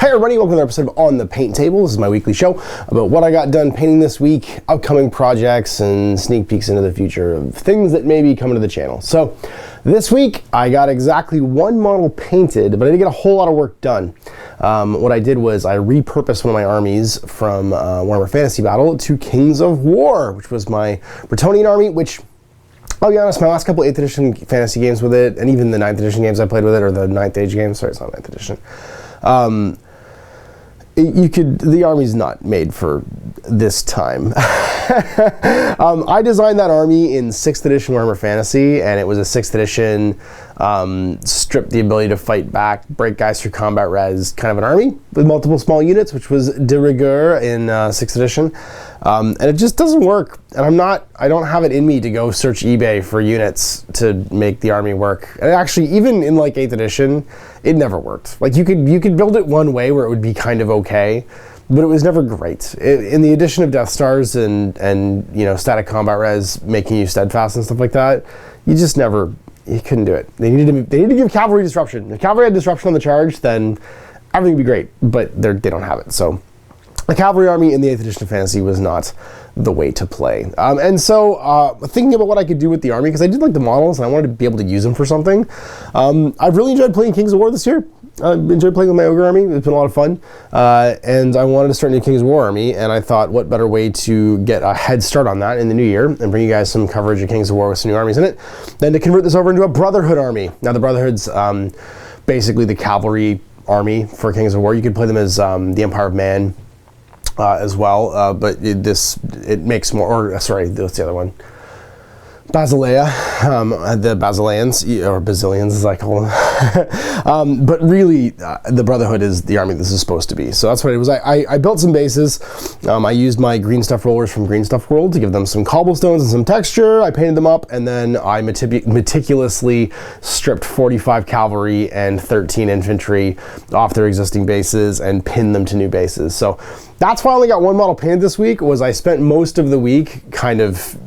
Hey everybody, welcome to another episode of On the Paint Table. This is my weekly show about what I got done painting this week, upcoming projects, and sneak peeks into the future of things that may be coming to the channel. So this week I got exactly one model painted, but I didn't get a whole lot of work done. What I did was I repurposed one of my armies from Warhammer Fantasy Battle to Kings of War, which was my Bretonnian army, which I'll be honest, my last couple 8th edition fantasy games with it, and even the 9th edition games I played with it, or the 9th age games, sorry, it's not 9th edition. The army's not made for this time. I designed that army in 6th edition Warhammer Fantasy, and it was a 6th edition, stripped the ability to fight back, break guys through combat res kind of an army with multiple small units, which was de rigueur in 6th edition. And it just doesn't work. And I don't have it in me to go search eBay for units to make the army work. And actually, even in like 8th edition, it never worked. Like you could build it one way where it would be kind of okay, but it was never great. In the addition of Death Stars and you know, static combat res making you steadfast and stuff like that, you couldn't do it. They needed to give cavalry disruption. If cavalry had disruption on the charge, then everything would be great, but they don't have it. So the cavalry army in the 8th edition of Fantasy was not the way to play. And so thinking about what I could do with the army, because I did like the models and I wanted to be able to use them for something. I've really enjoyed playing Kings of War this year. I've enjoyed playing with my Ogre army. It's been a lot of fun. And I wanted to start a new Kings of War army, and I thought what better way to get a head start on that in the new year and bring you guys some coverage of Kings of War with some new armies in it, than to convert this over into a Brotherhood army. Now the Brotherhood's basically the cavalry army for Kings of War. You could play them as the Empire of Man, as well, but it makes more, or sorry, what's the other one? Basileia, the Basileans, or Basilians as I call them. But really, the Brotherhood is the army this is supposed to be. So that's what it was. I built some bases. I used my green stuff rollers from Green Stuff World to give them some cobblestones and some texture. I painted them up, and then I meticulously stripped 45 cavalry and 13 infantry off their existing bases and pinned them to new bases. So that's why I only got one model painted this week. Was I spent most of the week kind of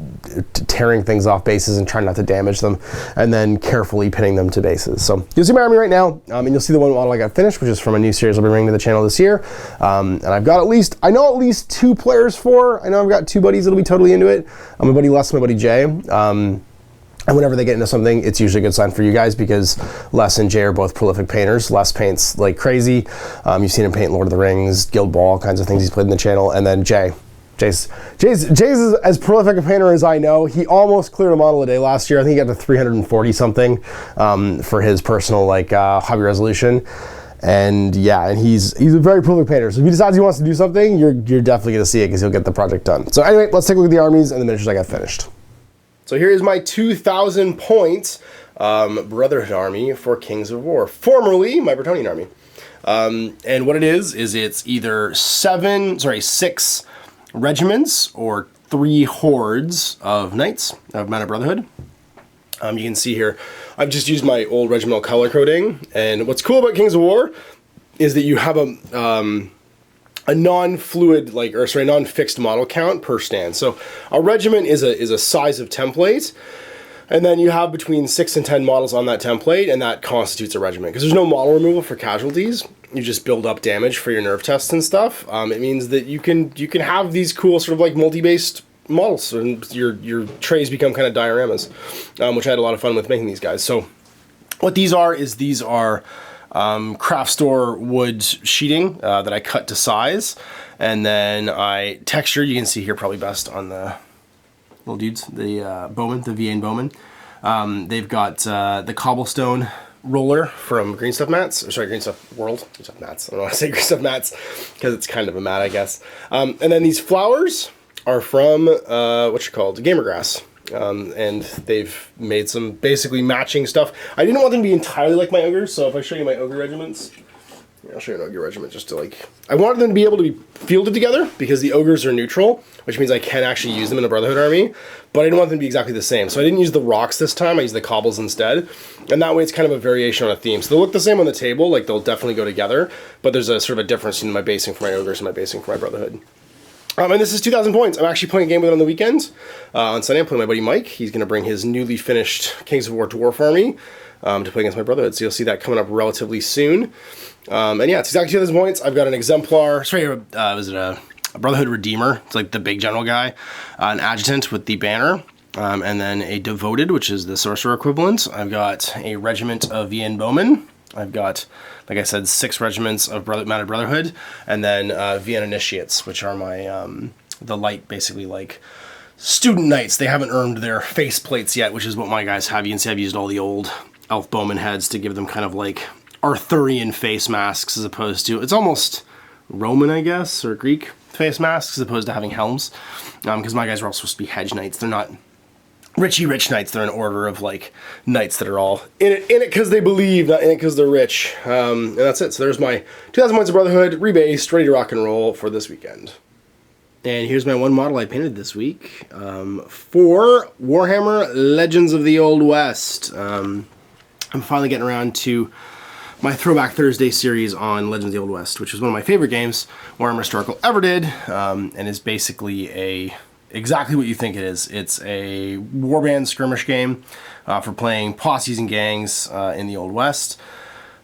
tearing things off bases and trying not to damage them, and then carefully pinning them to bases. So you'll see my army right now, and you'll see the one model I got finished, which is from a new series I'll be bringing to the channel this year. And I've got I know at least 2 players for. I know I've got 2 buddies that'll be totally into it. My buddy Les and my buddy Jay. And whenever they get into something, it's usually a good sign for you guys, because Les and Jay are both prolific painters. Les paints like crazy. You've seen him paint Lord of the Rings, Guild Ball, all kinds of things he's played in the channel. And then Jay's as prolific a painter as I know. He almost cleared a model a day last year. I think he got to 340 something for his personal hobby resolution. And yeah, and he's a very prolific painter. So if he decides he wants to do something, you're definitely going to see it, because he'll get the project done. So anyway, let's take a look at the armies and the miniatures I got finished. So here is my 2,000 points Brotherhood army for Kings of War, formerly my Bretonnian army. And what it is it's either 6 regiments or 3 hordes of knights of Man of Brotherhood. You can see here, I've just used my old regimental color coding, and what's cool about Kings of War is that you have a non-fluid, non-fixed model count per stand. So a regiment is a size of template, and then you have between 6 and 10 models on that template, and that constitutes a regiment. Because there's no model removal for casualties. You just build up damage for your nerve tests and stuff. It means that you can have these cool sort of like multi-based models, and your trays become kind of dioramas, which I had a lot of fun with making these guys. So what these are craft store wood sheeting that I cut to size, and then I textured. You can see here probably best on the little dudes, the bowmen, the Vienne bowmen. They've got the cobblestone roller from Green Stuff Mats, Green Stuff World, Green Stuff Mats. I don't want to say Green Stuff Mats because it's kind of a mat, I guess. And then these flowers are from Gamer Grass. And they've made some basically matching stuff. I didn't want them to be entirely like my ogres, so if I show you my ogre regiments, I'll show you an ogre regiment just to I wanted them to be able to be fielded together, because the ogres are neutral, which means I can actually use them in a Brotherhood army, but I didn't want them to be exactly the same. So I didn't use the rocks this time, I used the cobbles instead, and that way it's kind of a variation on a theme. So they'll look the same on the table, they'll definitely go together, but there's a sort of a difference in my basing for my ogres and my basing for my Brotherhood. And this is 2,000 points. I'm actually playing a game with it on the weekend. On Sunday, I'm playing my buddy Mike. He's going to bring his newly finished Kings of War Dwarf army to play against my Brotherhood. So you'll see that coming up relatively soon. And yeah, it's exactly 2,000 points. I've got an Exemplar. Sorry, was it a Brotherhood Redeemer? It's like the big general guy. An Adjutant with the banner. And then a Devoted, which is the Sorcerer equivalent. I've got a regiment of Vienna Bowmen. I've got, like I said, 6 regiments of Mounted Brotherhood, and then Vienna Initiates, which are my, the light, basically, like, student knights. They haven't earned their face plates yet, which is what my guys have. You can see I've used all the old elf bowman heads to give them kind of, like, Arthurian face masks, as opposed to, it's almost Roman, I guess, or Greek face masks, as opposed to having helms, because my guys are all supposed to be hedge knights. They're not Richie rich knights. They're an order of like knights that are all in it because they believe, not in it because they're rich. And that's it. So there's my 2,000 points of Brotherhood, rebased, ready to rock and roll for this weekend. And here's my one model I painted this week for Warhammer Legends of the Old West. I'm finally getting around to my Throwback Thursday series on Legends of the Old West, which is one of my favorite games Warhammer Historical ever did, and is basically exactly what you think it is. It's a warband skirmish game for playing posses and gangs in the Old West.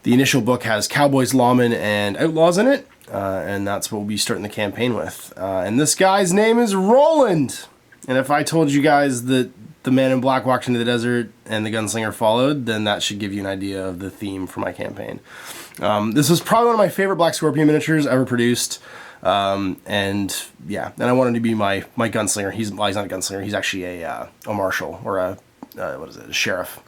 The initial book has cowboys, lawmen, and outlaws in it, and that's what we'll be starting the campaign with. And this guy's name is Roland. And if I told you guys that the man in black walked into the desert and the gunslinger followed, then that should give you an idea of the theme for my campaign. This was probably one of my favorite Black Scorpion miniatures ever produced. And yeah, and I wanted to be my gunslinger. He's not a gunslinger. He's actually a marshal, or a sheriff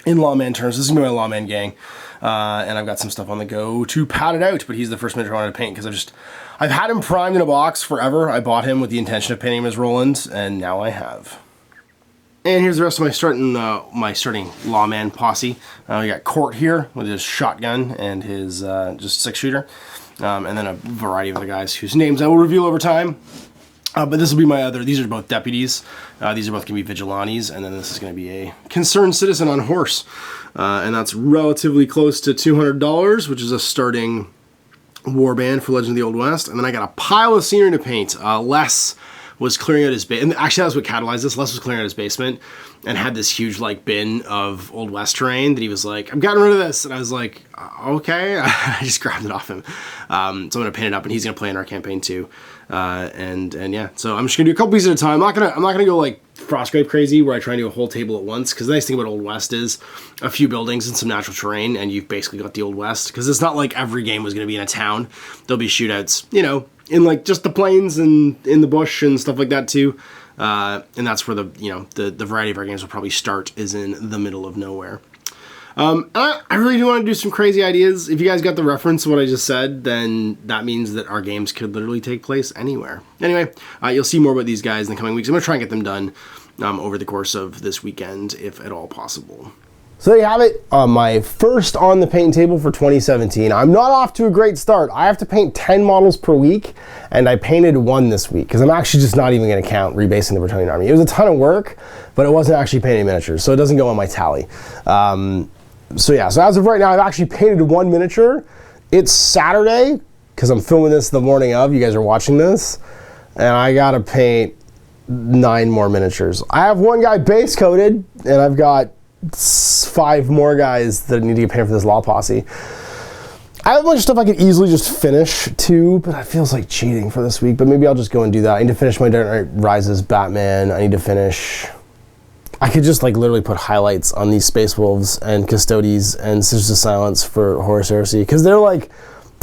in lawman terms. This is my lawman gang. And I've got some stuff on the go to pad it out, but he's the first miniature I wanted to paint because I've had him primed in a box forever. I bought him with the intention of painting him as Roland, and now I have. And here's the rest of my starting lawman posse. We got Court here with his shotgun and his just 6-shooter. And then a variety of other guys whose names I will reveal over time. But this will be my other, these are both deputies. These are both going to be vigilantes, and then this is going to be a concerned citizen on horse. And that's relatively close to $200, which is a starting warband for Legend of the Old West. And then I got a pile of scenery to paint. Les was clearing out his basement, and actually that was what catalyzed this. Les was clearing out his basement and had this huge like bin of Old West terrain that he was like, I'm getting rid of this. And I was like, okay. I just grabbed it off him. So I'm going to paint it up, and he's going to play in our campaign too. And yeah, so I'm just gonna do a couple pieces at a time. I'm not gonna go like Frostgrave crazy where I try and do a whole table at once, because the nice thing about Old West is a few buildings and some natural terrain, and you've basically got the Old West, because it's not like every game was gonna be in a town. There'll be shootouts, you know, in like just the plains and in the bush and stuff like that too. And that's where the variety of our games will probably start, is in the middle of nowhere. I really do want to do some crazy ideas. If you guys got the reference to what I just said, then that means that our games could literally take place anywhere. Anyway, you'll see more about these guys in the coming weeks. I'm going to try and get them done over the course of this weekend, if at all possible. So there you have it, my first on the paint table for 2017. I'm not off to a great start. I have to paint 10 models per week, and I painted 1 this week, because I'm actually just not even going to count rebasing the Bretonian army. It was a ton of work, but it wasn't actually painting miniatures, so it doesn't go on my tally. So yeah, so as of right now, I've actually painted 1 miniature. It's Saturday, because I'm filming this the morning of, you guys are watching this, and I gotta paint 9 more miniatures. I have 1 guy base coated, and I've got 5 more guys that need to get painted for this law posse. I have a bunch of stuff I could easily just finish too, but that feels like cheating for this week, but maybe I'll just go and do that. I need to finish my Dark Knight Rises Batman. I need to finish... I could just like literally put highlights on these Space Wolves and Custodes and Sisters of Silence for Horus Heresy, because they're like,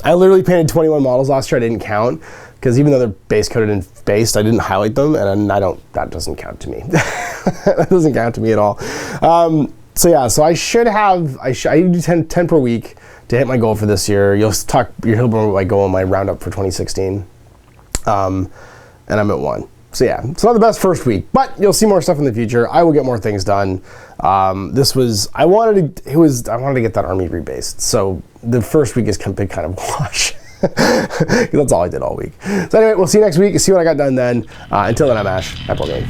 I literally painted 21 models last year. I didn't count, because even though they're base coated and based, I didn't highlight them, and that doesn't count to me. That doesn't count to me at all. So yeah, so I need to do 10 per week to hit my goal for this year. You'll hear more about my goal in my roundup for 2016. And I'm at 1. So yeah, it's not the best first week, but you'll see more stuff in the future. I will get more things done. I wanted to get that army rebased. So the first week is been kind of wash. That's all I did all week. So anyway, we'll see you next week. See what I got done then. Until then, I'm Ash. Happy gaming.